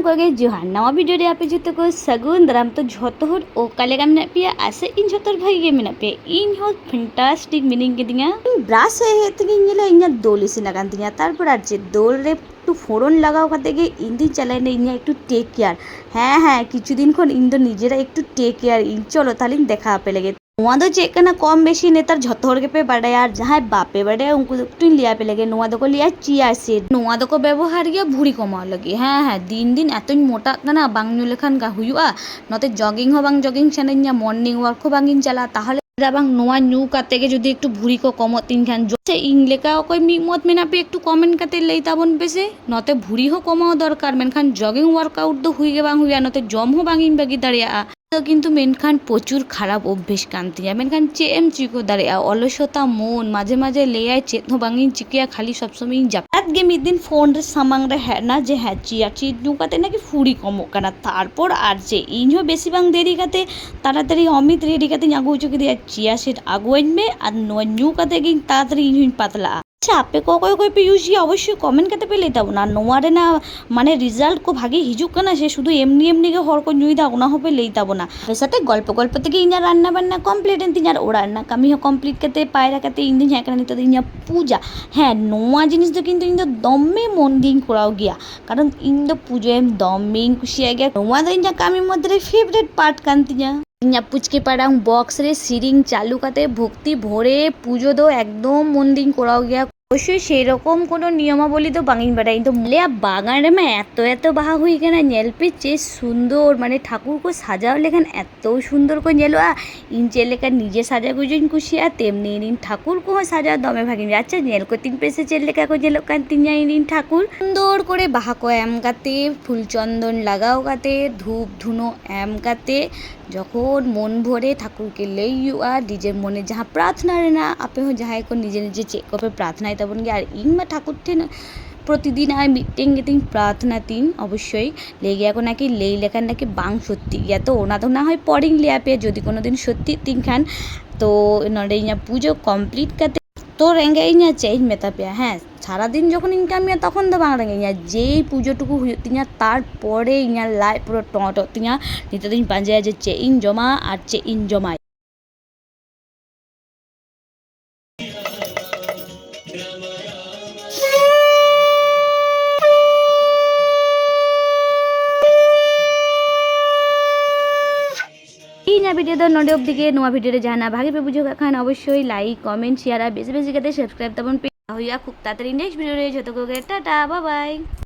कोगे जोहार नवा वीडियो रे आपे जतो को सगुन दाराम तो झतो हर ओकाले का मेना पिया आसे इन झतर भाई गे मेना पे इन हो फैंटास्टिक मीनिंग के दिया ब्राश हे तगे इनला इन्या दोल से लगान दिया तारपर আর যে দোল রে একটু ফোড়ন লাগাও কাতে গে ইন্দি চালাই না ইন্য়া একটু টেক কেয়ার হ্যাঁ কিছুদিন খন ইন্দো নিজেরা একটু টেক কেয়ার ইন চলো তাহলে দেখা আপে लेगे नोआ दो चेक करना कम बेशी नेतार झतो हर के पे बड़े यार जहाँ बापे बड़े उनको एकटू लिया पे लगे नोआ दो को लिया चिया सीड नोआ दो को व्यवहार गया भूरी कमा लगे हाँ दिन दिन एत मोटा ना बांग लेखान का हुआ नते जगिंग हो बांग जगिंग सेन मर्निंग वार्क हो बांगिन चला ताहले बांग नोआ न्यू काते के जदि एकटू भूरी को कमतिन खान जोसे इन लेका कोई मिमत मेना पे एकटू कमेंट काते लई ताबन पेसे नते भूरी हो कमाओ दरकार मेनखान जगिंग वर्कआउट दो हुई गे बांग हुआ नते जम हो बांगिन बागी दाड़िया तो किन्तु मेनखान प्रचुर खराब अभ्यास कानतिया मेनखान चेम चिको दाड़िया अलसता मन माझे माझे लेया चेत हो बांगिन चिकिया खाली सब समय जापात गे मिद दिन फोन रे सामांग रे है ना जे है चिया ची नुकाते नाकि फुरी कमो काना तारपर आर जे इनहो बेसी बांग देरी काते ताड़ाताड़ी अमित रेडी काते आगु चुके दिया चिया सीट आगुइन में और नो न्यू काते गे ताड़ाताड़ी इनहिन पातला अच्छा आपे कोई पे यूज अवश्य कमेंट करते पे लेता ना नोआरे ना माने रिजल्ट को भागे हिजुक ना से शुद्ध एमनी एमनी के हर को नुई दाग ना होपे लेता ना साथे गल्प गल्प तक इना रान्ना बान्ना कमप्लीट तिनार ओड़ा ना कामी हो कमप्लीट करते पायरा करते इन दिन हेकना नितो इना पूजा हाँ नोआ जिनिस दो किन्तु इन दो दमे मन दिन कराओ गया कारण इन दो पूजा एम दमे खुशी गया नोआ दो इना कामी मध्य फेवरेट पार्ट कान तिना इन्या पुचके पाड़ांग बॉक्स रे सिरिंग चालू काते भक्ति भरे पुजो दो एकदम मन दिन कराओ गया अवश्य से रकम कोनो नियमावली तो बांगिन बाड़ाई तो लेया बागान में एत बाहा हुई केना नेलपे चे सुंदर माने ठाकुर को साजाओ लेखान एत सुंदर को नेलोआ इन चे लेका निजे साजा गुजन कुशिया तेमनी इन ठाकुर को साजा दमे भागिन अच्छा नेल को तीन पेसे चे लेका को नेलो कान तीन इन ठाकुर सुंदर करे बाहा को एम काते फुल चंदन लागाओ काते धूप धुनो एम काते যখন মন ভরে ঠাকুরকে লইয়া নিজের মনে যাহা প্রার্থনা রে না আপে हो যাহাই को নিজে নিজে চেক করে প্রার্থনায় তবন গিয়ে আর ইংমা ঠাকুর ঠেন প্রতিদিন আর মিটিং গেতিং প্রার্থনা তিন অবশ্যই লেগে এখন নাকি লেই লেখান নাকি বাং সত্যি গিয়া তো ওনা তো না হয় পড়িং লিয়া পে যদি কোনোদিন সত্যি তিন খান তো নড়ে ইয়া পুজো কমপ্লিট করতে তো রেঙ্গে ইয়া চেঞ্জ মেতা পে হ্যাঁ সারা দিন যখন ইনকাম ইয়া তখন তো বাং রেঙ্গে ইয়া যেই পুজোটুকু তিনা তারপরে ইয়া লাই পুরো টট তিনা নিত্যদিন পাঞ্জায় যে চেইন জমা আর চেইন জমায় भिडियो तो नोडे अब दिखे नवा भिडियो जाना भागे पे बुझो खान अवश्य लाइक कमेंट शेयर बेसि बेसि करते सब्सक्राइब तबन पे हुआ खूब ताड़ाताड़ी नेक्स्ट भिडियो रे जतो को टाटा बाय बाय।